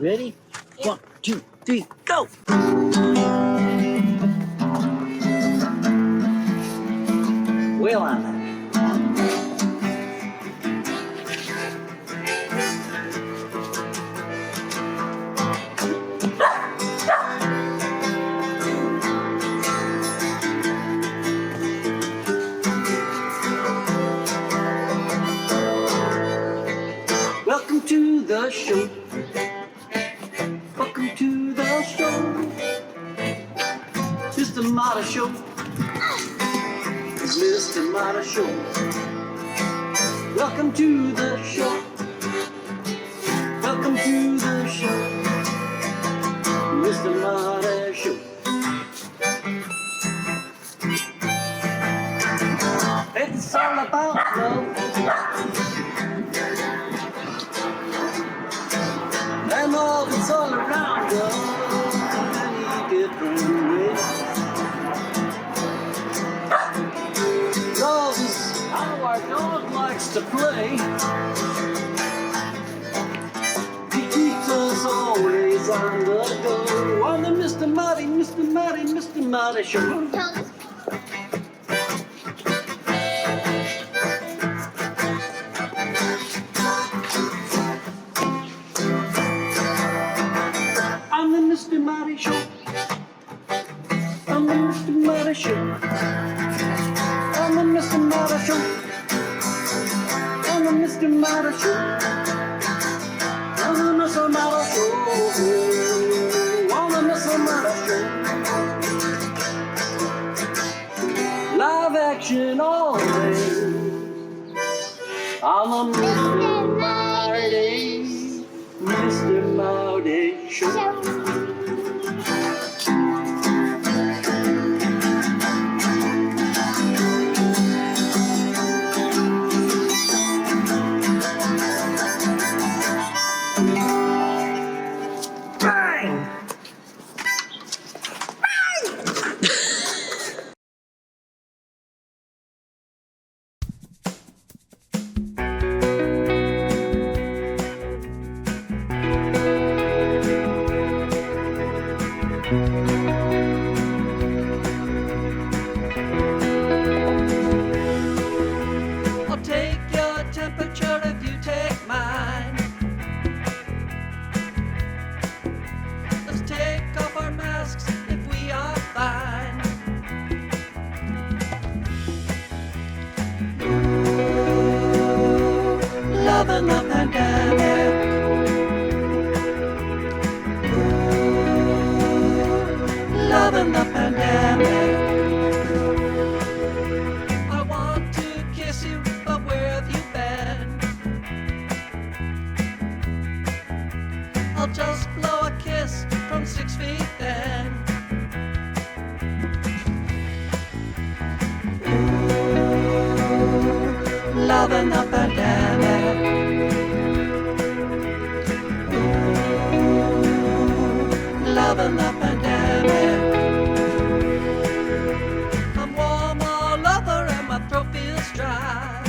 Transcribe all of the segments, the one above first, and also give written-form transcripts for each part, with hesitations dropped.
ready? Yeah. 1, 2, 3, go! Well, I'm happy. Welcome to the show. Welcome to the show. Mr. Marty Show. It's Mr. Marty Show. Welcome to the show. Welcome to the show. Mr. Marty Show. It's all about love. And all that's all around us, many different ways. Love is how our dog likes to play. He keeps us always on the go. On the Mr. Marty Show. Mr. Marty Show. I'm the Mr. Marty Show. I'm the Mr. Marty Show. I'm the Mr. Marty Show. I'm the Mr. Marty Show. I'm the Mr. Marty Show. Live action all day. I'm the Mr. Marty Show. I'll take your temperature if you take mine. Let's take off our masks if we are fine. Ooh, loving the pandemic. Ooh, loving the pandemic. I want to kiss you, but where have you been? I'll just blow a kiss from 6 feet then. Ooh, loving the pandemic. Ooh, loving the pandemic. I'm warm all over and my throat feels dry.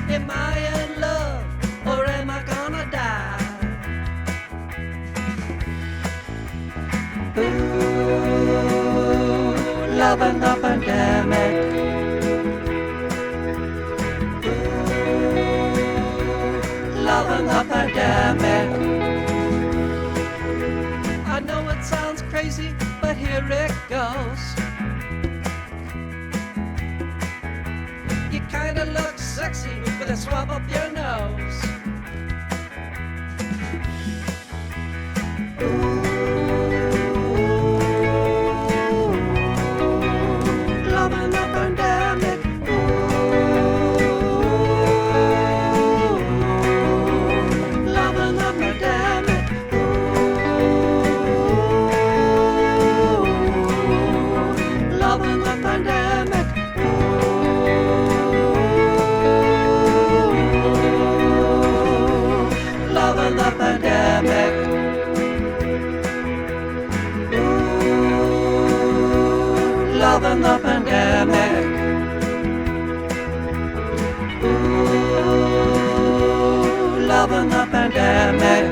Am I in love or am I gonna die? Ooh, loving the pandemic. Ooh, loving the pandemic. I know it sounds crazy, but here it goes. You kinda look sexy with a swab up your nose. Ooh, loving the pandemic. Ooh, loving the pandemic. Ooh, loving the pandemic. Ooh, pandemic.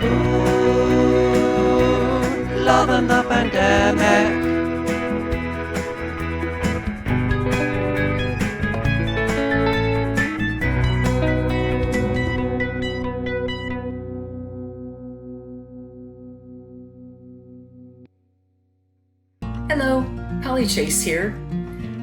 Ooh, loving the pandemic. Hello, Polly Chase here.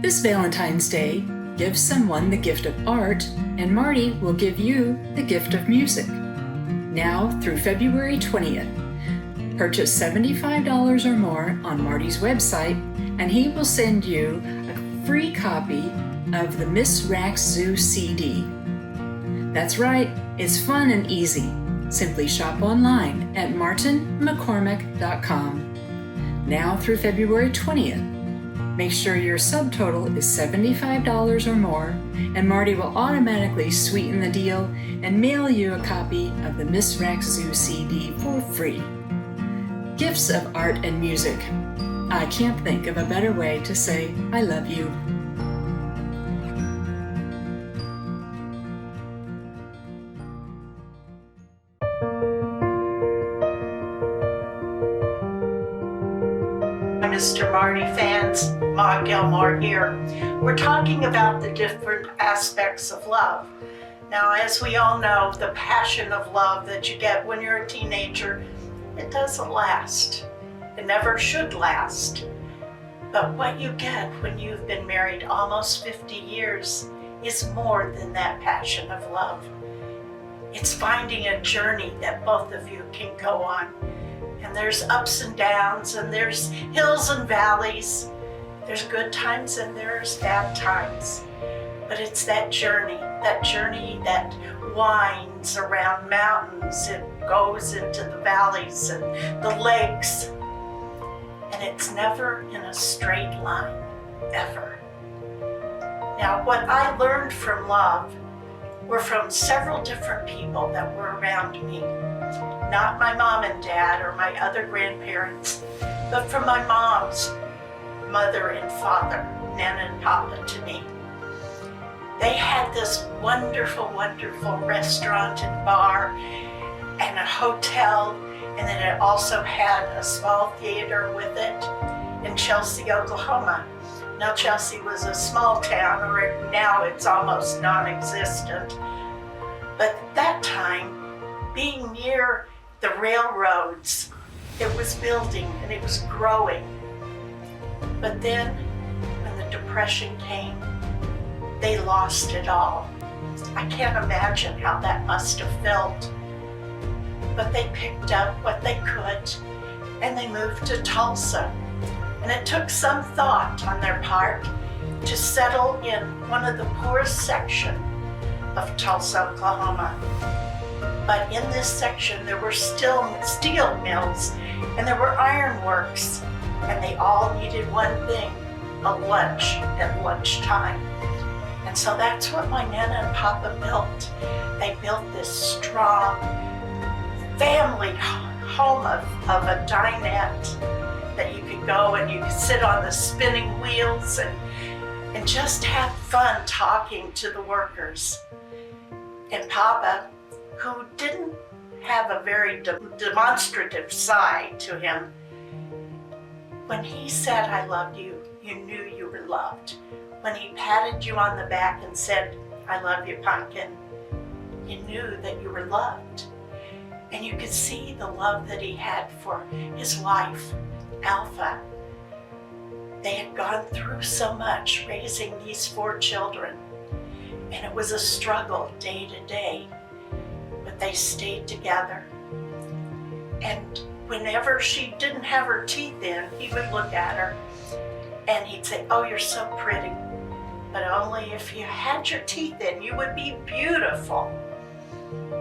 This Valentine's Day, give someone the gift of art, and Marty will give you the gift of music. Now through February 20th, purchase $75 or more on Marty's website, and he will send you a free copy of the Miss Rax Zoo CD. That's right, it's fun and easy. Simply shop online at martinmccormick.com. Now through February 20th. Make sure your subtotal is $75 or more, and Marty will automatically sweeten the deal and mail you a copy of the Miss Rax Zoo CD for free. Gifts of art and music. I can't think of a better way to say I love you. Mr. Marty fans, Ma Gilmore here. We're talking about the different aspects of love. Now, as we all know, the passion of love that you get when you're a teenager, it doesn't last. It never should last. But what you get when you've been married almost 50 years is more than that passion of love. It's finding a journey that both of you can go on. And there's ups and downs, and there's hills and valleys. There's good times and there's bad times. But it's that journey that winds around mountains. It goes into the valleys and the lakes. And it's never in a straight line, ever. Now, what I learned from love were from several different people that were around me. Not my mom and dad or my other grandparents, but from my mom's mother and father, Nana and Papa, to me. They had this wonderful, wonderful restaurant and bar and a hotel, and then it also had a small theater with it in Chelsea, Oklahoma. Now, Chelsea was a small town, or now it's almost non-existent. But at that time, being near the railroads, it was building and it was growing. But then when the Depression came, they lost it all. I can't imagine how that must have felt. But they picked up what they could and they moved to Tulsa. And it took some thought on their part to settle in one of the poorest sections of Tulsa, Oklahoma. But in this section, there were still steel mills and there were ironworks, and they all needed one thing, a lunch at lunchtime. And so that's what my Nana and Papa built. They built this strong family home of a dinette that you could go and you could sit on the spinning wheels and just have fun talking to the workers. And Papa, who didn't have a very demonstrative side to him, when he said, "I love you," you knew you were loved. When he patted you on the back and said, "I love you, pumpkin," you knew that you were loved. And you could see the love that he had for his wife, Alpha. They had gone through so much raising these 4 children, and it was a struggle day to day, but they stayed together. And whenever she didn't have her teeth in, he would look at her and he'd say, "Oh, you're so pretty, but only if you had your teeth in, you would be beautiful."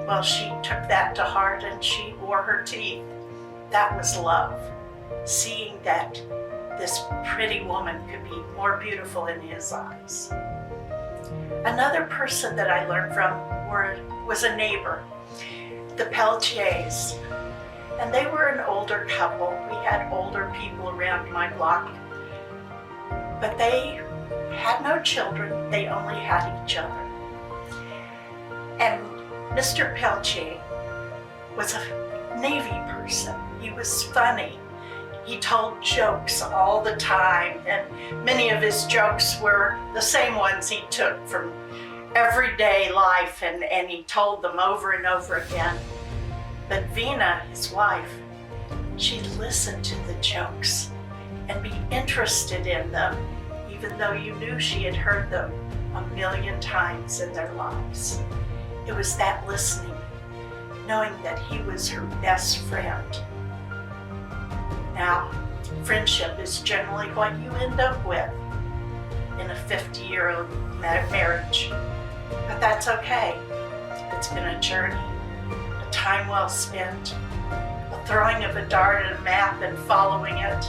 Well, she took that to heart and she wore her teeth. That was love, seeing that this pretty woman could be more beautiful in his eyes. Another person that I learned from was a neighbor, the Peltiers. And they were an older couple. We had older people around my block. But they had no children. They only had each other. And Mr. Pelche was a Navy person. He was funny. He told jokes all the time, and many of his jokes were the same ones he took from everyday life, and he told them over and over again. But Vina, his wife, she'd listen to the jokes and be interested in them, even though you knew she had heard them a million times in their lives. It was that listening, knowing that he was her best friend. Now, friendship is generally what you end up with in a 50-year-old marriage, but that's okay. It's been a journey, a time well spent, a throwing of a dart at a map and following it,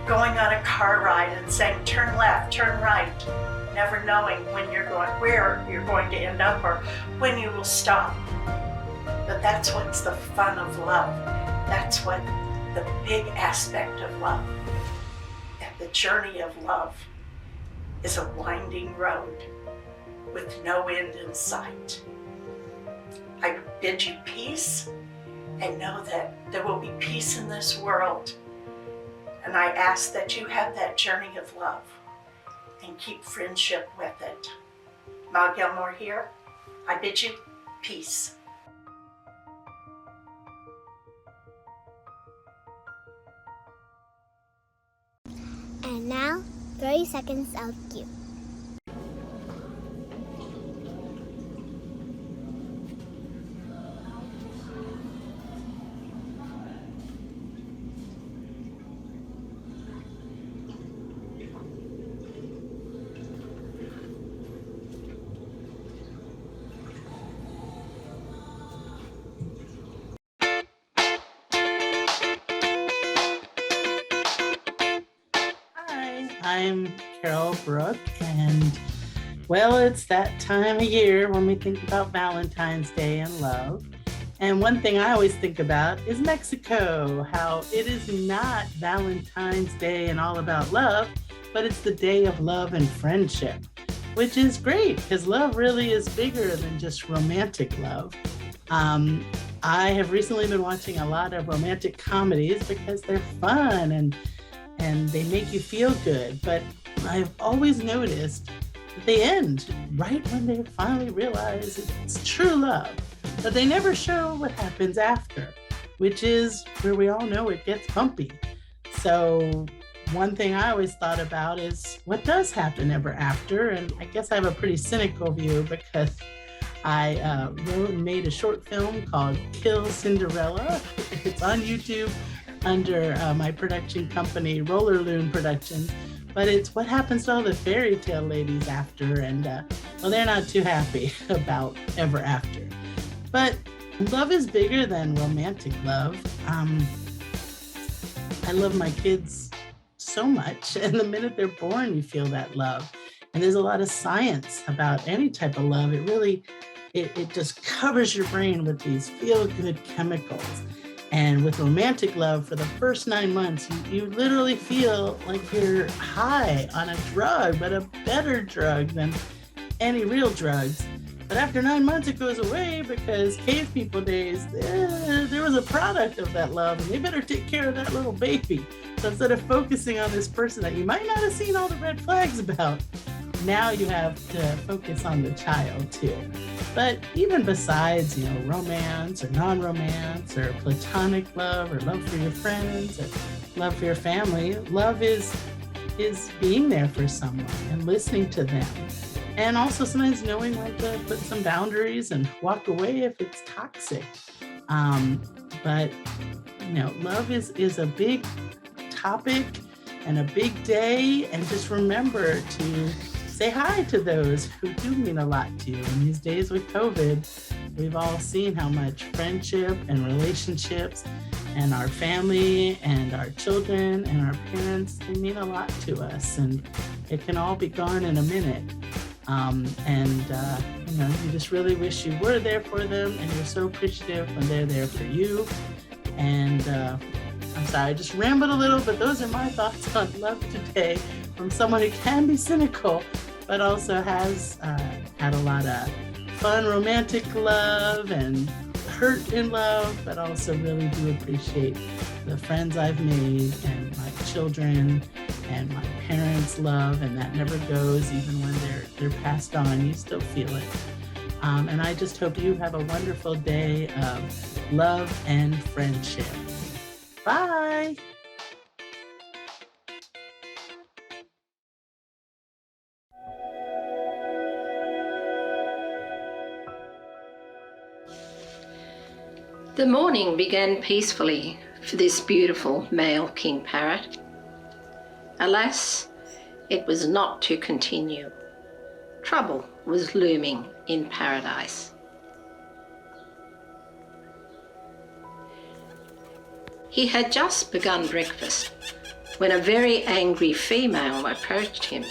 going on a car ride and saying, turn left, turn right, never knowing when you're going, where you're going to end up or when you will stop. But that's what's the fun of love. That's what the big aspect of love. And the journey of love is a winding road with no end in sight. I bid you peace and know that there will be peace in this world. And I ask that you have that journey of love and keep friendship with it. Ma Gilmore here. I bid you peace. And now, 30 seconds of cue. I'm Carol Brooke, and well, it's that time of year when we think about Valentine's Day and love. And one thing I always think about is Mexico, how it is not Valentine's Day and all about love, but it's the day of love and friendship, which is great because love really is bigger than just romantic love. I have recently been watching a lot of romantic comedies because they're fun and they make you feel good. But I've always noticed that they end right when they finally realize it's true love. But they never show what happens after, which is where we all know it gets bumpy. So one thing I always thought about is what does happen ever after? And I guess I have a pretty cynical view because I wrote and made a short film called Kill Cinderella. It's on YouTube under my production company, Roller Loon Productions. But it's what happens to all the fairy tale ladies after, and well, they're not too happy about ever after. But love is bigger than romantic love. I love my kids so much, and the minute they're born, you feel that love. And there's a lot of science about any type of love. It really, it just covers your brain with these feel-good chemicals. And with romantic love, for the first 9 months, you literally feel like you're high on a drug, but a better drug than any real drugs. But after 9 months, it goes away because cave people days, there was a product of that love, and they better take care of that little baby. So instead of focusing on this person that you might not have seen all the red flags about, now you have to focus on the child too. But even besides, romance or non-romance or platonic love or love for your friends or love for your family, love is being there for someone and listening to them. And also sometimes knowing when to put some boundaries and walk away if it's toxic. But love is a big topic and a big day, and just remember to say hi to those who do mean a lot to you. In these days with COVID, we've all seen how much friendship and relationships and our family and our children and our parents, they mean a lot to us, and it can all be gone in a minute. You just really wish you were there for them, and you're so appreciative when they're there for you. And I'm sorry, I just rambled a little, but those are my thoughts on love today from someone who can be cynical, but also has had a lot of fun, romantic love and hurt in love, but also really do appreciate the friends I've made and my children and my parents' love, and that never goes. Even when they're passed on, you still feel it. And I just hope you have a wonderful day of love and friendship. Bye. The morning began peacefully for this beautiful male king parrot. Alas, it was not to continue. Trouble was looming in paradise. He had just begun breakfast when a very angry female approached him.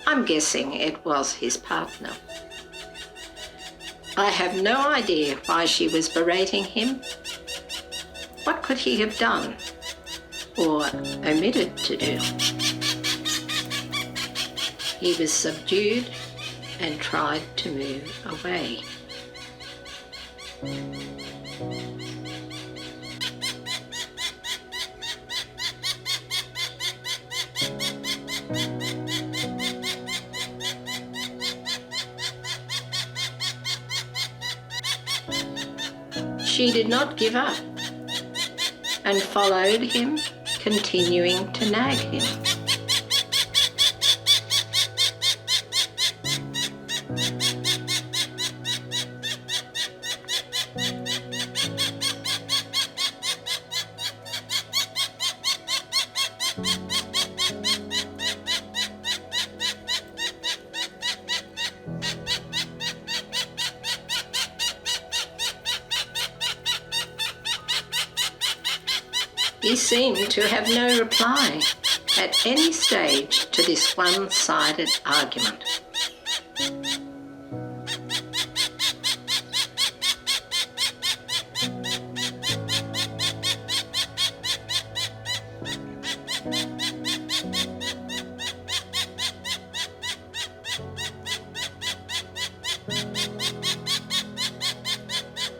I'm guessing it was his partner. I have no idea why she was berating him. What could he have done or omitted to do? He was subdued and tried to move away. She did not give up and followed him, continuing to nag him. He seemed to have no reply at any stage to this one-sided argument.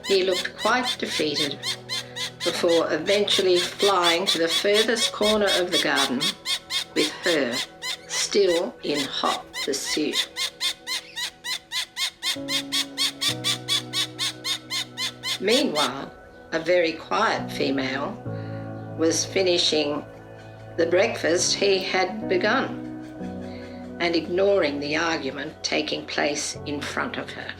He looked quite defeated before eventually flying to the furthest corner of the garden with her still in hot pursuit. Meanwhile, a very quiet female was finishing the breakfast he had begun and ignoring the argument taking place in front of her.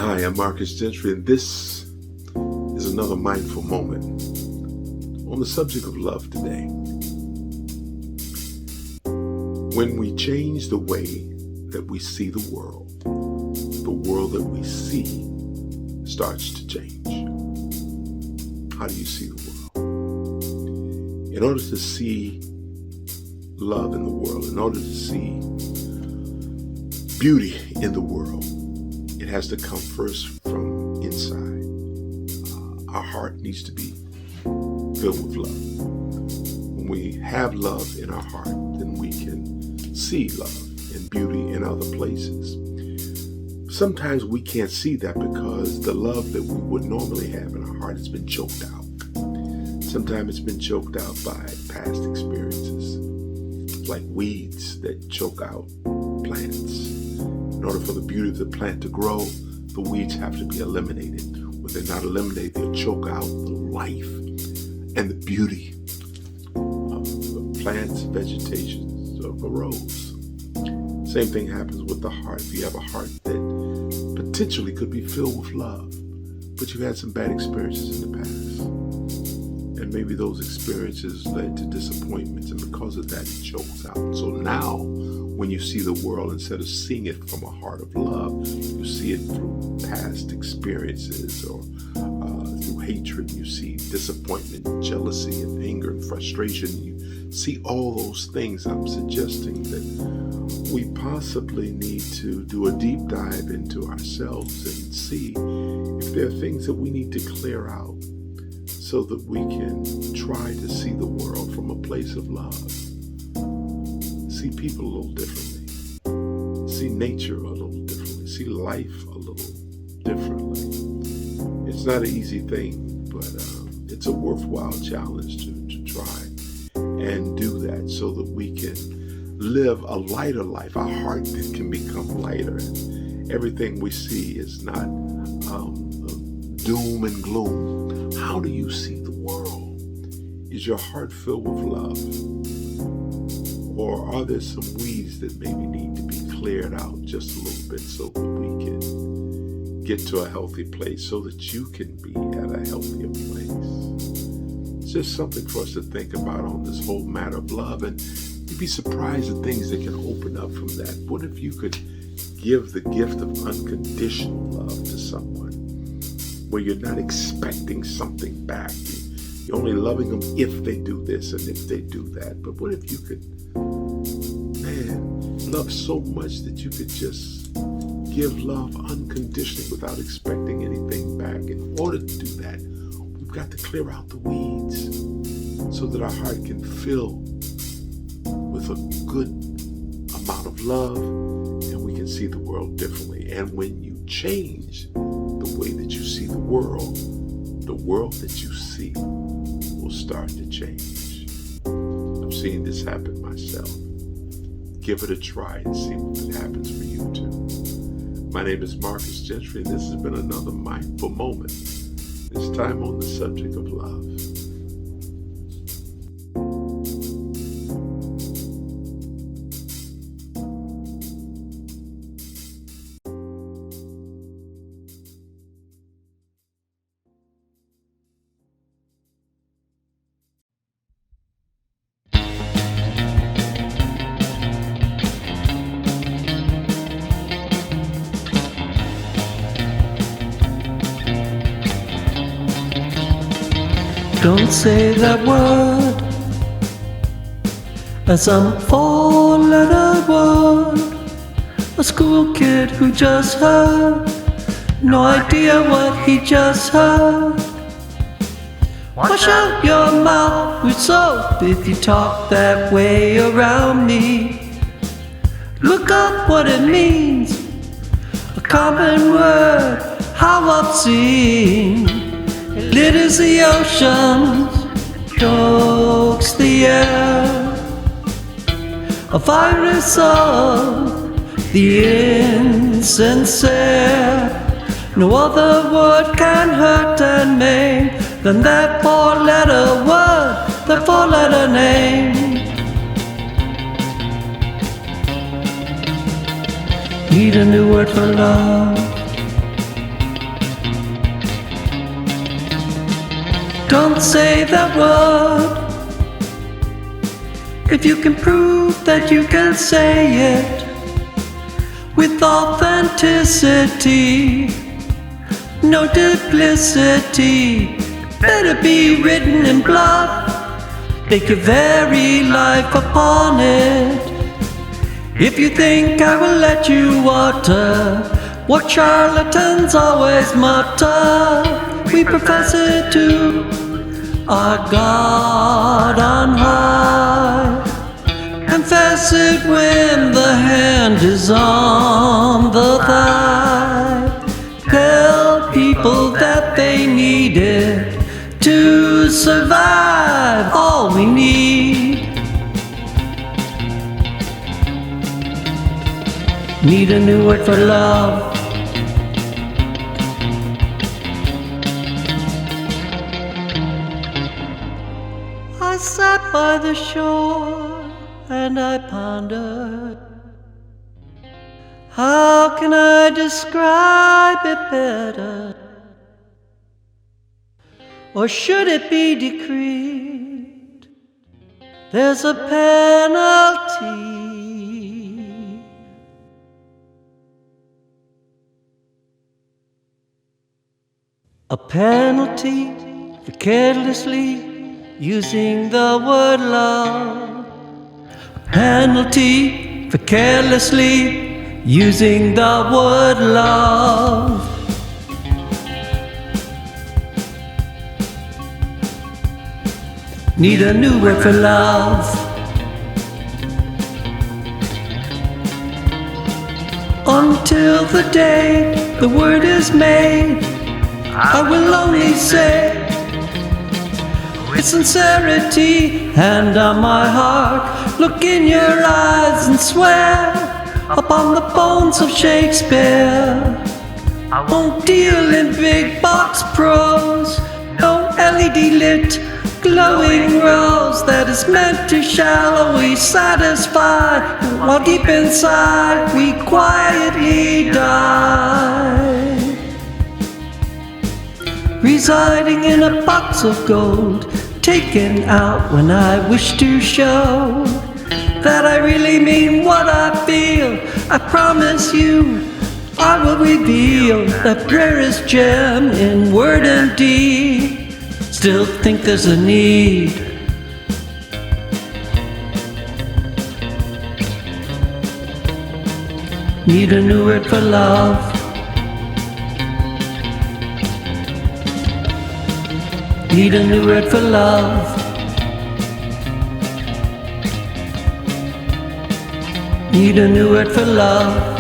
Hi, I'm Marcus Gentry, and this is another mindful moment on the subject of love today. When we change the way that we see the world that we see starts to change. How do you see the world? In order to see love in the world, in order to see beauty in the world, it has to come first from inside. Our heart needs to be filled with love. When we have love in our heart, then we can see love and beauty in other places. Sometimes we can't see that because the love that we would normally have in our heart has been choked out. Sometimes it's been choked out by past experiences, like weeds that choke out plants. In order for the beauty of the plant to grow, the weeds have to be eliminated. When they're not eliminated, they'll choke out the life and the beauty of the plant's vegetation of a rose. Same thing happens with the heart. If you have a heart that potentially could be filled with love, but you've had some bad experiences in the past, and maybe those experiences led to disappointments, and because of that, it chokes out. So now, when you see the world, instead of seeing it from a heart of love, you see it through past experiences or through hatred. You see disappointment, jealousy, and anger and frustration. You see all those things. I'm suggesting that we possibly need to do a deep dive into ourselves and see if there are things that we need to clear out so that we can try to see the world from a place of love. See people a little differently. See nature a little differently. See life a little differently. It's not an easy thing, but it's a worthwhile challenge to try and do that so that we can live a lighter life, a heart that can become lighter. And everything we see is not doom and gloom. How do you see the world? Is your heart filled with love? Or are there some weeds that maybe need to be cleared out just a little bit so that we can get to a healthy place, so that you can be at a healthier place? It's just something for us to think about on this whole matter of love, and you'd be surprised at things that can open up from that. What if you could give the gift of unconditional love to someone where you're not expecting something back? You're only loving them if they do this and if they do that. But what if you could, love so much that you could just give love unconditionally without expecting anything back? In order to do that, we've got to clear out the weeds so that our heart can fill with a good amount of love, and we can see the world differently. And when you change the way that you see the world that you see will start to change. I've seen this happen myself. Give it a try and see what happens for you too. My name is Marcus Gentry, and this has been another mindful moment. This time on the subject of love. Don't say that word as some four-letter word. A school kid who just heard, no idea what he just heard. Wash out your mouth with soap if you talk that way around me. Look up what it means, a common word, how obscene. It litters the oceans, chokes the air, a virus of the insincere. No other word can hurt and maim than that four-letter word, that four-letter name. Need a new word for love. Don't say that word if you can prove that you can say it with authenticity, no duplicity. Better be written in blood, stake your very life upon it. If you think I will let you water what charlatans always mutter, we profess it to our God on high. Confess it when the hand is on the thigh. Tell people that they need it to survive. All we need a new word for love. I sat by the shore and I pondered, how can I describe it better? Or should it be decreed there's a penalty? A penalty for carelessly using the word love. A penalty for carelessly using the word love. Need a new word for love. Until the day the word is made, I will only say with sincerity, hand on my heart, look in your eyes and swear upon the bones of Shakespeare. I won't deal in big box prose, no LED lit glowing rose that is meant to shallowly satisfy, while deep inside we quietly die. Residing in a box of gold, taken out when I wish to show that I really mean what I feel. I promise you I will reveal that rarest gem in word and deed. Still think there's a need. Need a new word for love. Need a new word for love. Need a new word for love.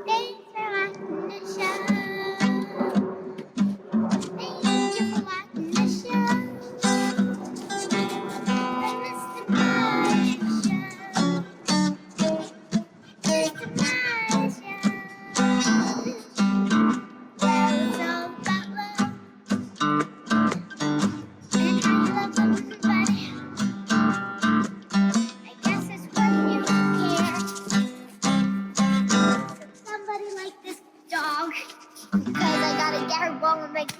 Thanks for watching the show. Thank you for watching the show. The Mr. Marty Show. Mr. Marty Show. Where it's all about love and how you love everybody. I guess it's what you care. Somebody like this dog, because I gotta get her bone and make it